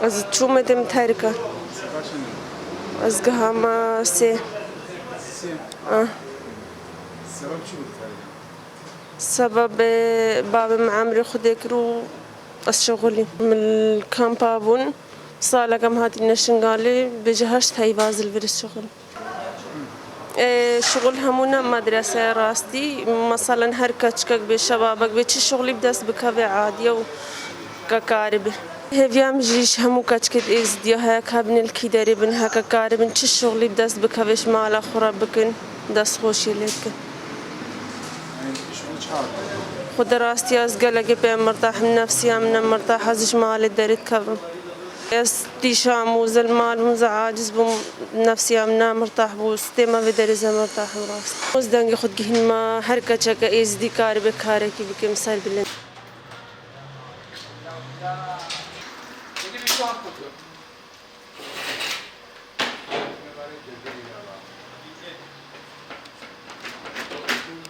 Ez çûmedem terika. Ez gihama sê. Sebep çi bû terika? سبب بابم عمري خديكرو الشغلي من الكامبا بون صالة كم هاتي نشنغالي بجهشت هاي بازل في الشغل شغل همونا مدرسة راستي مثلا هر كتشكك بشبابك بيتش شغلي بدس بكافي عادية وككاربة هفيام جيش همو كتشكت إكس ديو هيك هبن الكيداري بن هكا كاربن تش شغلي بدس بكافيش مالا خورا بكن دس خوشي لكن Yani şunu çağırdı. خود راستی از گله به مرتاح نفسی من مرتاح ازش مال درد كبم استيشام وزلمال مزع عاجز بم نفسي من مرتاح بو استما في درز مرتاح راس وزدنگ خود گهن ما حركه چك از دي کار به کاره کی بكم سر بلن Peki bir şu an tutuyor.